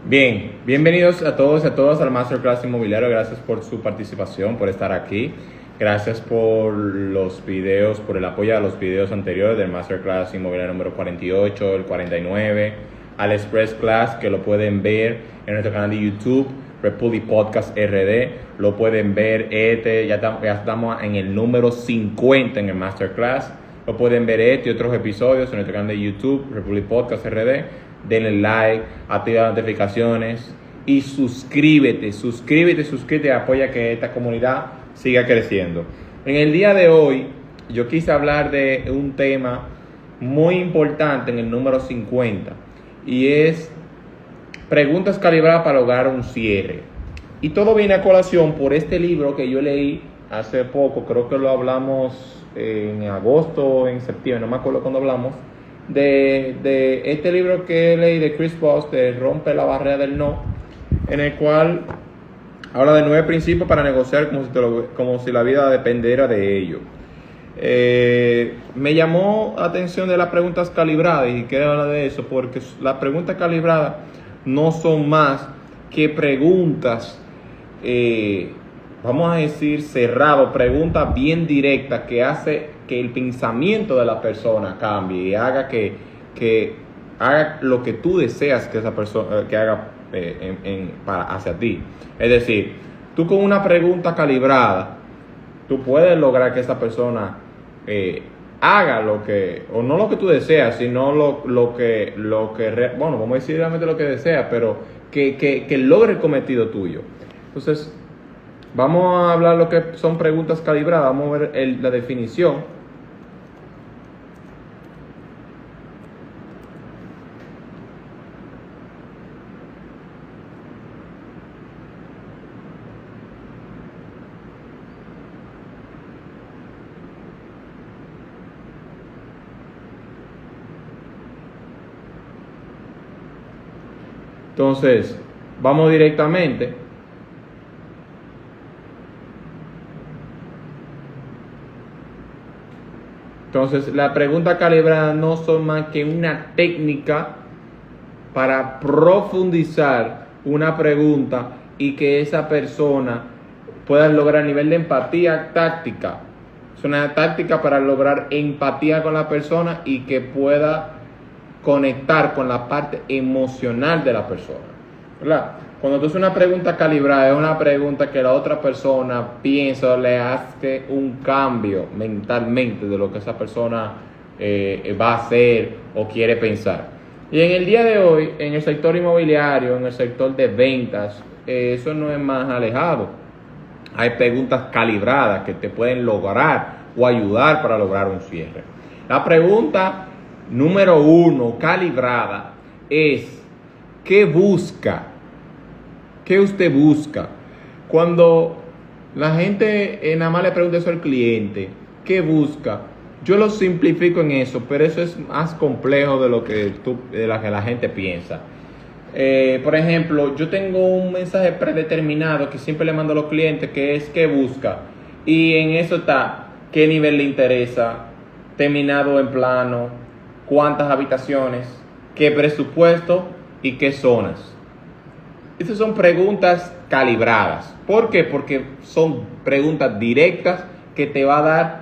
Bien, bienvenidos a todos y a todas al Masterclass Inmobiliario. Gracias por su participación, por estar aquí. Gracias por los videos, por el apoyo a los videos anteriores del Masterclass Inmobiliario número 48, el 49, al Express Class, que lo pueden ver en nuestro canal de YouTube, Republic Podcast RD. Lo pueden ver, ya estamos en el número 50 en el Masterclass. Lo pueden ver y otros episodios en nuestro canal de YouTube, Republic Podcast RD. Denle like, activa las notificaciones y suscríbete, apoya que esta comunidad siga creciendo. En el día de hoy yo quise hablar de un tema muy importante en el número 50 y es preguntas calibradas para lograr un cierre. Y todo viene a colación por este libro que yo leí hace poco, creo que lo hablamos en agosto o en septiembre, no me acuerdo cuándo hablamos. De este libro que leí de Chris Voss, de Rompe la barrera del no, en el cual habla de 9 principios para negociar como si la vida dependiera de ello. Me llamó la atención de las preguntas calibradas y quiero hablar de eso porque las preguntas calibradas no son más que preguntas, vamos a decir cerrado, preguntas bien directas que hace que el pensamiento de la persona cambie y haga que haga lo que tú deseas que esa persona que haga hacia ti. Es decir, tú con una pregunta calibrada, tú puedes lograr que esa persona haga lo que, o no lo que tú deseas, sino bueno, vamos a decir realmente lo que desea, pero que logre el cometido tuyo. Entonces, vamos a hablar lo que son preguntas calibradas, vamos a ver la definición. Entonces, vamos directamente. Entonces, las preguntas calibradas no son más que una técnica para profundizar una pregunta y que esa persona pueda lograr nivel de empatía táctica. Es una táctica para lograr empatía con la persona y que pueda conectar con la parte emocional de la persona, ¿verdad? Cuando tú haces una pregunta calibrada, es una pregunta que la otra persona piensa o le hace un cambio mentalmente de lo que esa persona va a hacer o quiere pensar. Y en el día de hoy, en el sector inmobiliario, en el sector de ventas, eso no es más alejado. Hay preguntas calibradas que te pueden lograr o ayudar para lograr un cierre. La pregunta número 1 calibrada es: ¿qué busca? ¿Qué usted busca? Cuando la gente nada más le pregunta eso al cliente, ¿qué busca? Yo lo simplifico en eso, pero eso es más complejo de lo que la gente piensa. Por ejemplo, yo tengo un mensaje predeterminado que siempre le mando a los clientes, que es ¿qué busca? Y en eso está qué nivel le interesa, terminado en plano, cuántas habitaciones, qué presupuesto y qué zonas. Esas son preguntas calibradas. ¿Por qué? Porque son preguntas directas que te va a dar,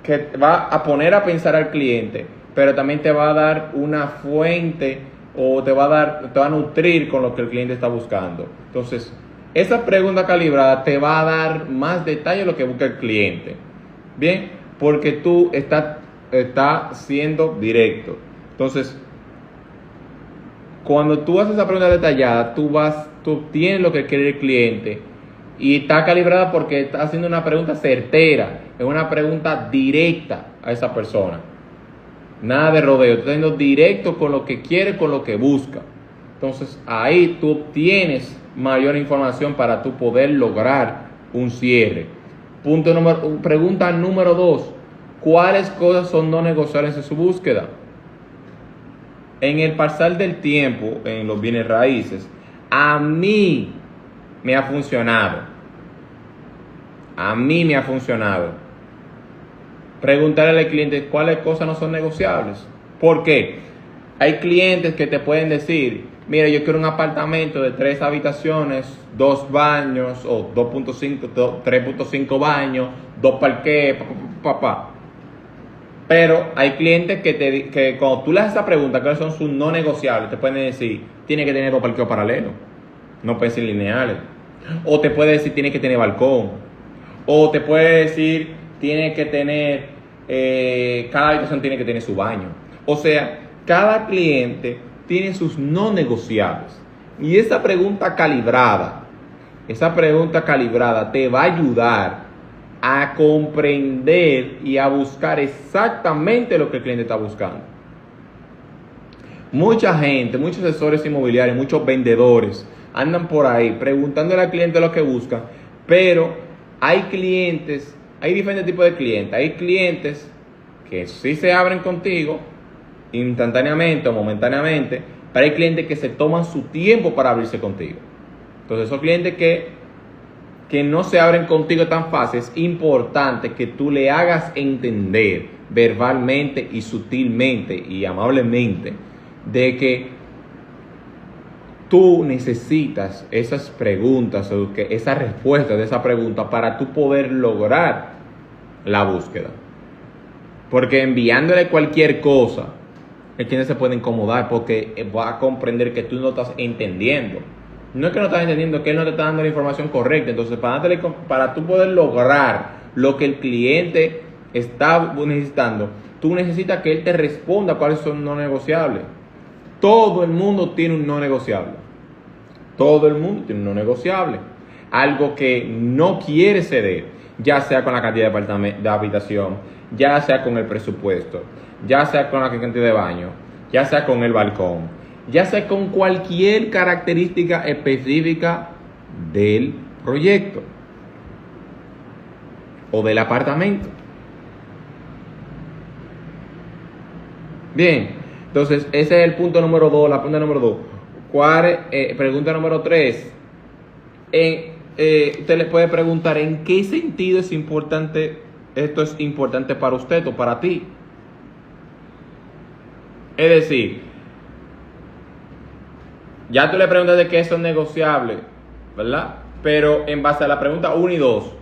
que va a poner a pensar al cliente, pero también te va a dar una fuente o te va a nutrir con lo que el cliente está buscando. Entonces, esa pregunta calibrada te va a dar más detalle de lo que busca el cliente. Bien, porque tú estás siendo directo. Entonces, cuando tú haces esa pregunta detallada, tú obtienes lo que quiere el cliente y está calibrada porque está haciendo una pregunta certera, es una pregunta directa a esa persona. Nada de rodeo, está siendo directo con lo que quiere, con lo que busca. Entonces, ahí tú obtienes mayor información para tú poder lograr un cierre. Pregunta número 2. ¿Cuáles cosas son no negociables en su búsqueda? En el pasar del tiempo, en los bienes raíces, a mí me ha funcionado. Preguntarle al cliente cuáles cosas no son negociables. ¿Por qué? Hay clientes que te pueden decir, mira, yo quiero un apartamento de 3 habitaciones, 2 baños, o 3.5 baños, 2 parqués, papá. Pero hay clientes que cuando tú le haces esa pregunta, ¿cuáles son sus no negociables? Te pueden decir, tiene que tener 2 parqueos paralelos, no pueden ser lineales. O te puede decir, tiene que tener balcón. O te puede decir, tiene que tener, cada habitación tiene que tener su baño. O sea, cada cliente tiene sus no negociables. Y esa pregunta calibrada te va a ayudar a comprender y a buscar exactamente lo que el cliente está buscando. Mucha gente, muchos asesores inmobiliarios, muchos vendedores andan por ahí preguntándole al cliente lo que busca, pero hay clientes, hay diferentes tipos de clientes. Hay clientes que sí se abren contigo instantáneamente o momentáneamente, pero hay clientes que se toman su tiempo para abrirse contigo. Entonces, esos clientes que no se abren contigo tan fácil, es importante que tú le hagas entender verbalmente y sutilmente y amablemente de que tú necesitas esas preguntas o que esa respuesta de esa pregunta para tú poder lograr la búsqueda. Porque enviándole cualquier cosa, el cliente se puede incomodar porque va a comprender que tú no estás entendiendo. No es que no estás entendiendo, es que él no te está dando la información correcta. Entonces, para tú poder lograr lo que el cliente está necesitando, tú necesitas que él te responda cuáles son no negociables. Todo el mundo tiene un no negociable. Todo el mundo tiene un no negociable. Algo que no quiere ceder, ya sea con la cantidad de habitación, ya sea con el presupuesto, ya sea con la cantidad de baño, ya sea con el balcón, ya sea con cualquier característica específica del proyecto o del apartamento. Bien, entonces ese es el punto número 2, la pregunta número 2. Pregunta número 3. Usted le puede preguntar en qué sentido es importante, esto es importante para usted o para ti. Es decir, ya tú le preguntas de qué eso es negociable, ¿verdad? Pero en base a la pregunta 1 y 2,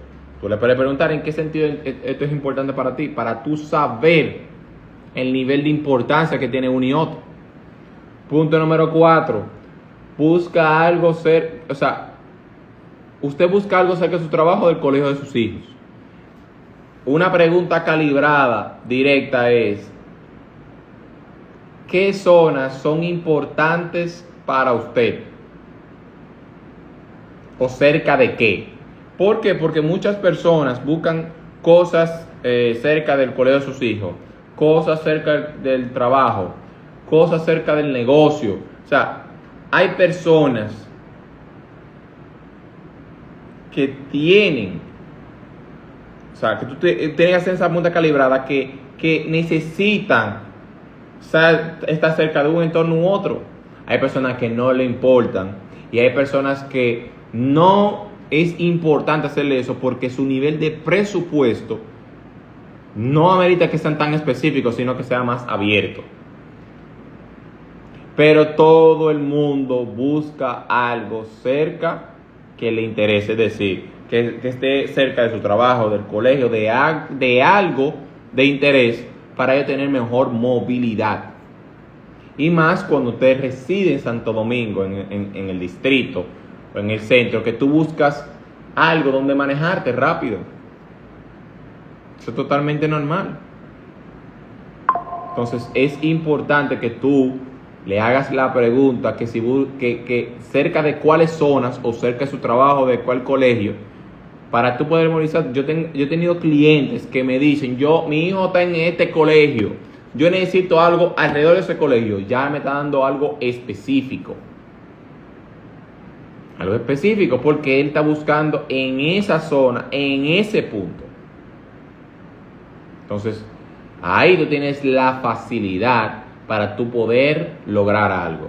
tú le puedes preguntar en qué sentido esto es importante para ti, para tú saber el nivel de importancia que tiene uno y otro. Punto número 4, busca algo usted busca algo cerca de su trabajo o del colegio de sus hijos. Una pregunta calibrada, directa es, ¿qué zonas son importantes para usted? ¿O cerca de qué? ¿Por qué? Porque muchas personas buscan cosas cerca del colegio de sus hijos, cosas cerca del trabajo, cosas cerca del negocio. O sea, hay personas que tienen, que tú tienes que hacer esa pregunta calibrada, que necesitan estar cerca de un entorno u otro. Hay personas que no le importan y hay personas que no es importante hacerle eso porque su nivel de presupuesto no amerita que sean tan específicos, sino que sea más abierto. Pero todo el mundo busca algo cerca que le interese, es decir, que esté cerca de su trabajo, del colegio, de algo de interés para ellos tener mejor movilidad. Y más cuando usted reside en Santo Domingo, en el distrito o en el centro, que tú buscas algo donde manejarte rápido. Eso es totalmente normal. Entonces es importante que tú le hagas la pregunta que cerca de cuáles zonas o cerca de su trabajo, de cuál colegio, para tú poder memorizar. Yo he tenido clientes que me dicen, mi hijo está en este colegio, yo necesito algo alrededor de ese colegio. Ya me está dando algo específico. Algo específico porque él está buscando en esa zona, en ese punto. Entonces, ahí tú tienes la facilidad para tú poder lograr algo.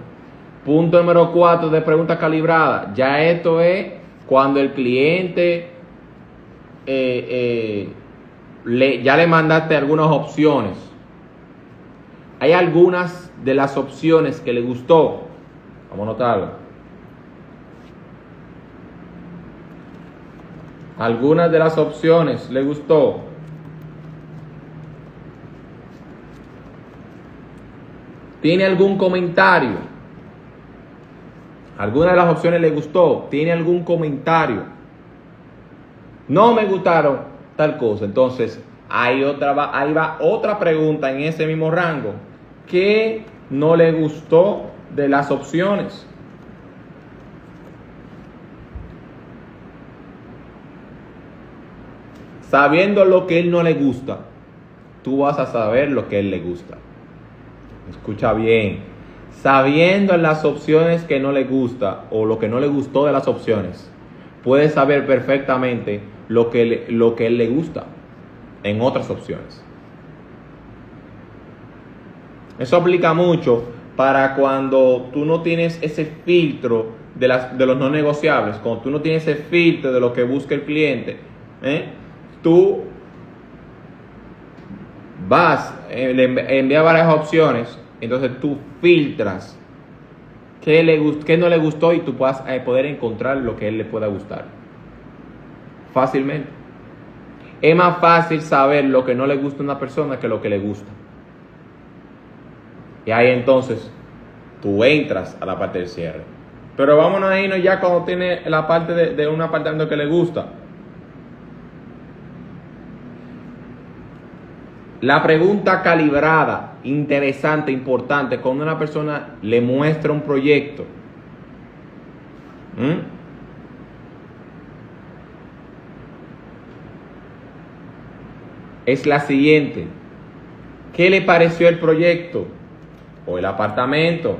Punto número 4 de pregunta calibrada. Ya esto es cuando el cliente ya le mandaste algunas opciones. Hay algunas de las opciones que le gustó. Vamos a anotarlo. ¿Algunas de las opciones le gustó? ¿Tiene algún comentario? ¿Alguna de las opciones le gustó? ¿Tiene algún comentario? No me gustaron tal cosa. Entonces, ahí va otra pregunta en ese mismo rango. ¿Qué no le gustó de las opciones? Sabiendo lo que él no le gusta, tú vas a saber lo que a él le gusta. Escucha bien. Sabiendo las opciones que no le gusta o lo que no le gustó de las opciones, puedes saber perfectamente lo que a él le gusta en otras opciones. Eso aplica mucho para cuando tú no tienes ese filtro de los no negociables, cuando tú no tienes ese filtro de lo que busca el cliente, tú le envías varias opciones, entonces tú filtras qué no le gustó y tú puedas poder encontrar lo que a él le pueda gustar fácilmente. Es más fácil saber lo que no le gusta a una persona que lo que le gusta. Y ahí entonces tú entras a la parte del cierre. Pero vámonos a irnos ya cuando tiene la parte de un apartamento que le gusta. La pregunta calibrada, interesante, importante, cuando una persona le muestra un proyecto. Es la siguiente. ¿Qué le pareció el proyecto o el apartamento?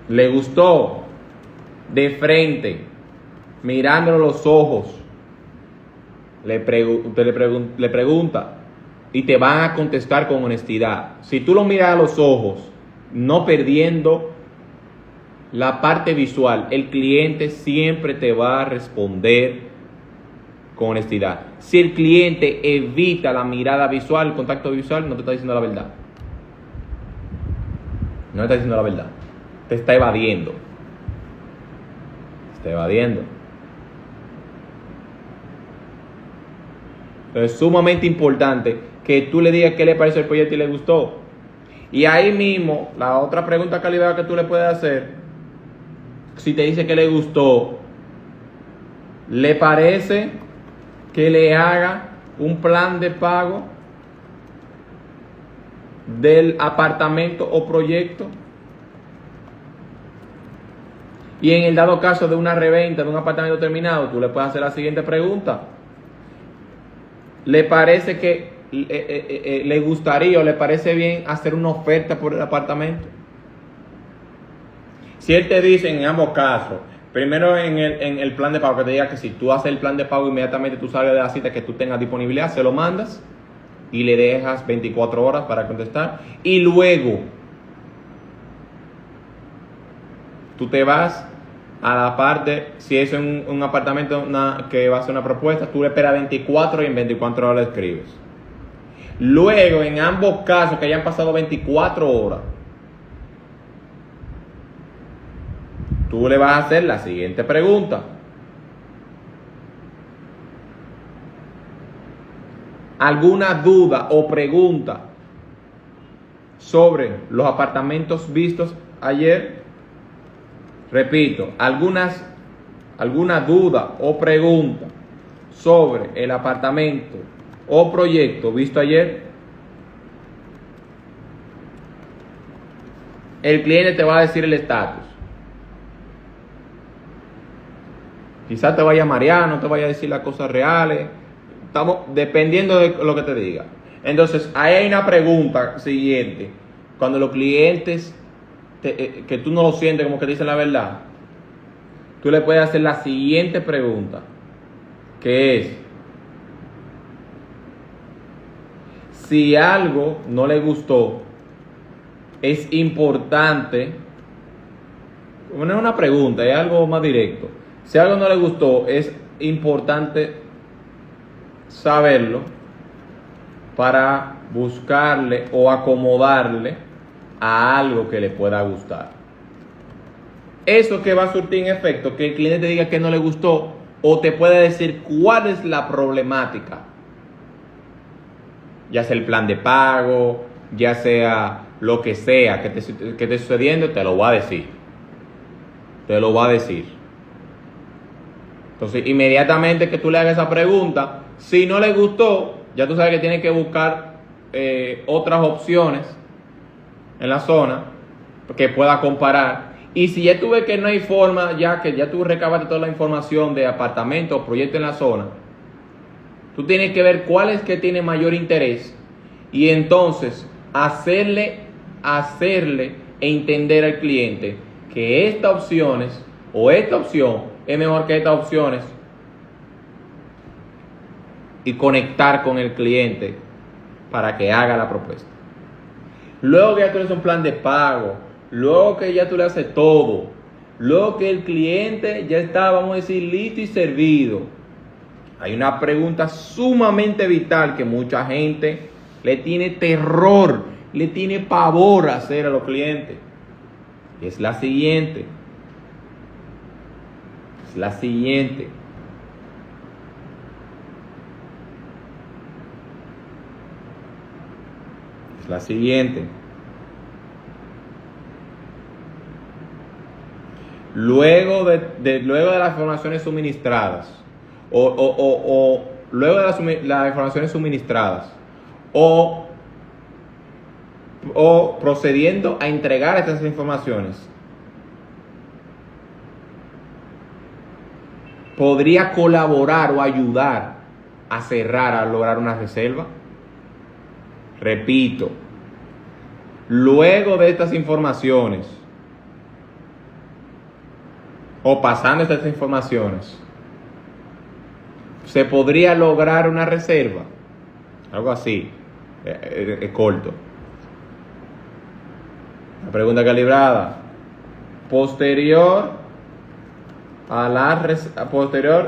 ¿Le gustó? De frente, mirándolo los ojos, le pregunta y te van a contestar con honestidad. Si tú lo miras a los ojos, no perdiendo la parte visual, el cliente siempre te va a responder con honestidad. Si el cliente evita la mirada visual, el contacto visual, no te está diciendo la verdad. No te está diciendo la verdad. Te está evadiendo. Te está evadiendo. Es sumamente importante que tú le digas qué le parece el proyecto y le gustó. Y ahí mismo, la otra pregunta calidad que tú le puedes hacer, si te dice que le gustó, ¿le parece que le haga un plan de pago del apartamento o proyecto? Y en el dado caso de una reventa de un apartamento terminado, tú le puedes hacer la siguiente pregunta. ¿Le parece que le gustaría o le parece bien hacer una oferta por el apartamento? Si él te dice en ambos casos, primero en el plan de pago, que te diga que si tú haces el plan de pago inmediatamente tú sales de la cita que tú tengas disponibilidad, se lo mandas y le dejas 24 horas para contestar. Y luego tú te vas a la parte, si es un apartamento que va a ser una propuesta, tú le esperas 24 y en 24 horas le escribes. Luego, en ambos casos que hayan pasado 24 horas, tú le vas a hacer la siguiente pregunta. ¿Alguna duda o pregunta sobre los apartamentos vistos ayer? Repito, ¿alguna duda o pregunta sobre el apartamento o proyecto visto ayer? El cliente te va a decir el estatus. Quizás te vaya a marear, no te vaya a decir las cosas reales. Estamos dependiendo de lo que te diga. Entonces, ahí hay una pregunta siguiente. Cuando los clientes que tú no lo sientes como que dicen la verdad, tú le puedes hacer la siguiente pregunta, que es: si algo no le gustó, es importante, no es una pregunta, es algo más directo. Si algo no le gustó, es importante saberlo para buscarle o acomodarle a algo que le pueda gustar. Eso que va a surtir en efecto, que el cliente te diga que no le gustó o te puede decir cuál es la problemática. Ya sea el plan de pago, ya sea lo que sea que esté sucediendo, te lo va a decir. Te lo va a decir. Entonces, inmediatamente que tú le hagas esa pregunta, si no le gustó, ya tú sabes que tienes que buscar otras opciones en la zona que pueda comparar. Y si ya tú ves que no hay forma, ya que ya tú recabaste toda la información de apartamentos o proyectos en la zona, tú tienes que ver cuál es que tiene mayor interés y entonces hacerle entender al cliente que estas opciones o esta opción es mejor que estas opciones y conectar con el cliente para que haga la propuesta. Luego que ya tú le haces un plan de pago, luego que ya tú le haces todo, luego que el cliente ya está, vamos a decir, listo y servido, hay una pregunta sumamente vital que mucha gente le tiene terror, le tiene pavor a hacer a los clientes. Y es la siguiente. Es la siguiente. Es la siguiente. Luego de las informaciones suministradas, o luego de las informaciones suministradas, o procediendo a entregar estas informaciones, podría colaborar o ayudar a cerrar, a lograr una reserva. Repito, luego de estas informaciones, o pasando estas informaciones, se podría lograr una reserva. Algo así, corto. La pregunta calibrada. Posterior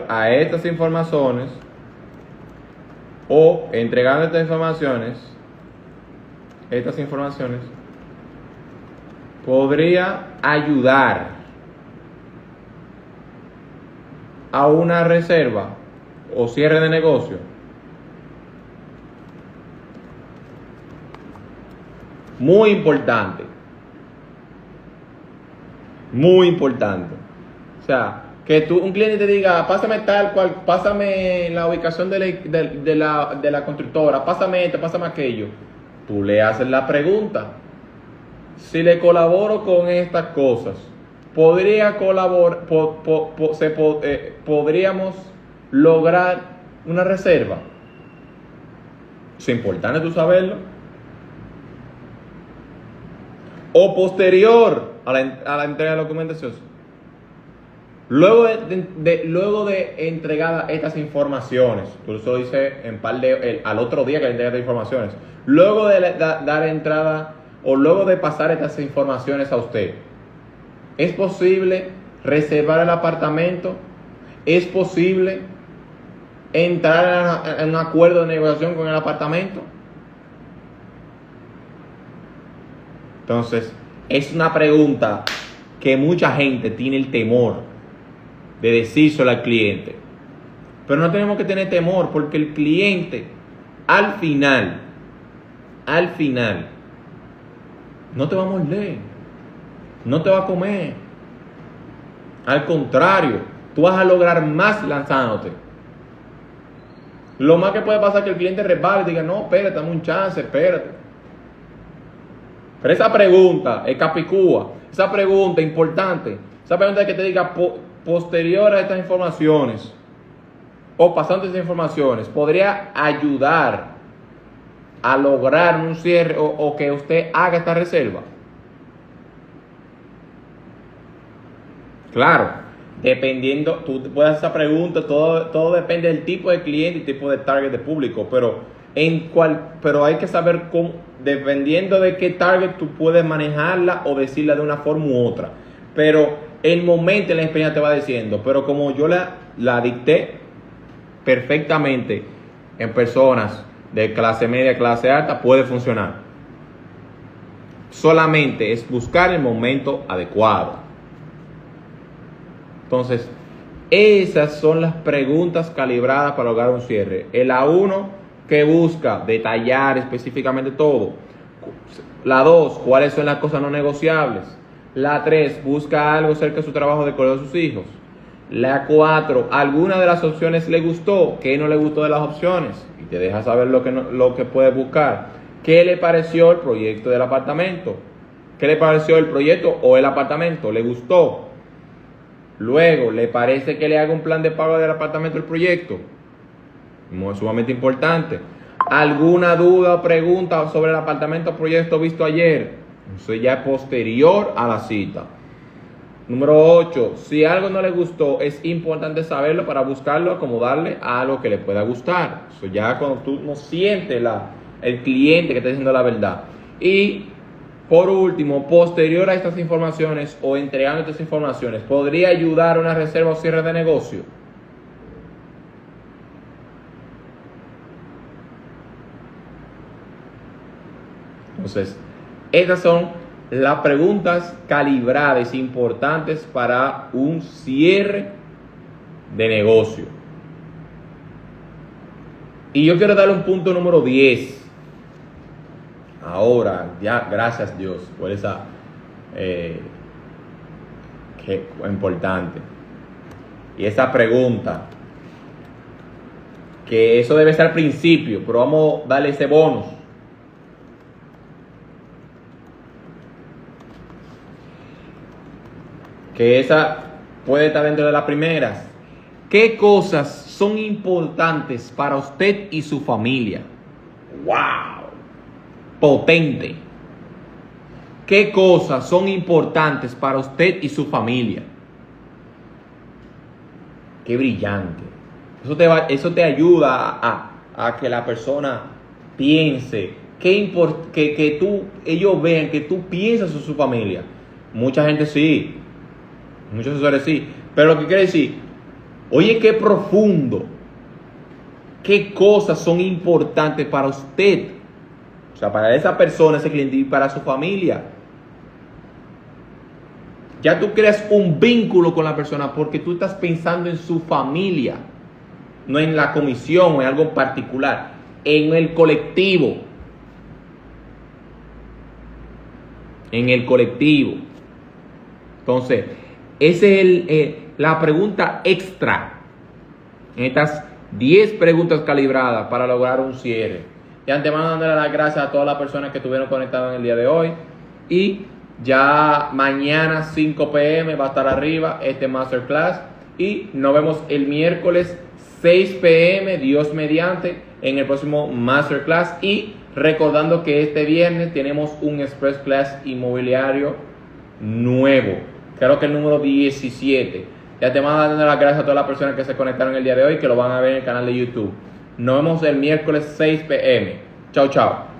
a estas informaciones, o entregando estas informaciones, podría ayudar a una reserva o cierre de negocio. Muy importante. Muy importante. O sea, que un cliente te diga, pásame tal cual, pásame la ubicación de la constructora, pásame esto, pásame aquello. Tú le haces la pregunta. Si le colaboro con estas cosas, podría colaborar, podríamos lograr una reserva. Es importante tú saberlo. O posterior a la entrega de la documentación, luego de entregadas estas informaciones, tú eso dices al otro día que le entregas estas informaciones, luego de dar entrada o luego de pasar estas informaciones a usted, ¿es posible reservar el apartamento? ¿Es posible entrar en un acuerdo de negociación con el apartamento? Entonces, es una pregunta que mucha gente tiene el temor de decírselo al cliente. Pero no tenemos que tener temor, porque el cliente al final, no te va a morder, no te va a comer. Al contrario, tú vas a lograr más lanzándote. Lo más que puede pasar es que el cliente resbale y diga, no, espérate, dame un chance, espérate. Pero esa pregunta es capicúa, esa pregunta es importante, esa pregunta que te diga posterior a estas informaciones o pasando estas informaciones, podría ayudar a lograr un cierre o que usted haga esta reserva. Claro, tú puedes hacer esa pregunta, todo depende del tipo de cliente y tipo de target de público, pero pero hay que saber cómo, dependiendo de qué target tú puedes manejarla o decirla de una forma u otra. Pero el momento en la experiencia te va diciendo, pero como yo la dicté perfectamente en personas de clase media, clase alta, puede funcionar. Solamente es buscar el momento adecuado. Entonces, esas son las preguntas calibradas para lograr un cierre. El A1, que busca detallar específicamente todo. La 2, cuáles son las cosas no negociables. La 3, busca algo cerca de su trabajo de colegio de sus hijos. La 4, alguna de las opciones le gustó, qué no le gustó de las opciones, y te deja saber lo que puedes buscar. ¿Qué le pareció el proyecto del apartamento? ¿Qué le pareció el proyecto o el apartamento? ¿Le gustó? Luego, ¿le parece que le haga un plan de pago del apartamento del proyecto? Muy sumamente importante. ¿Alguna duda o pregunta sobre el apartamento o proyecto visto ayer? Eso ya es posterior a la cita. Número 8. Si algo no le gustó, es importante saberlo para buscarlo, acomodarle a algo que le pueda gustar. Eso ya cuando tú no sientes el cliente que está diciendo la verdad. Y por último, posterior a estas informaciones o entregando estas informaciones, ¿podría ayudar a una reserva o cierre de negocio? Entonces, estas son las preguntas calibradas importantes para un cierre de negocio. Y yo quiero darle un punto número 10. Ahora, ya, gracias Dios por esa que importante. Y esa pregunta, que eso debe ser al principio, pero vamos a darle ese bonus. Que esa puede estar dentro de las primeras. ¿Qué cosas son importantes para usted y su familia? ¡Wow! Potente. ¿Qué cosas son importantes para usted y su familia? ¡Qué brillante! Eso te ayuda a que la persona piense, que ellos vean que tú piensas en su familia. Mucha gente sí. Muchos asesores sí, pero lo que quiere decir, oye, qué profundo, qué cosas son importantes para usted, o sea, para esa persona, ese cliente y para su familia. Ya tú creas un vínculo con la persona porque tú estás pensando en su familia, no en la comisión o en algo particular, en el colectivo. En el colectivo. Entonces, esa es la pregunta extra en estas 10 preguntas calibradas para lograr un cierre. De antemano, dándole las gracias a todas las personas que estuvieron conectadas en el día de hoy. Y ya mañana 5 p.m. va a estar arriba este masterclass. Y nos vemos el miércoles 6 p.m. Dios mediante en el próximo masterclass. Y recordando que este viernes tenemos un express class inmobiliario nuevo. Creo que el número 17. Ya te mando dando las gracias a todas las personas que se conectaron el día de hoy, que lo van a ver en el canal de YouTube. Nos vemos el miércoles 6 p.m. Chao, chao.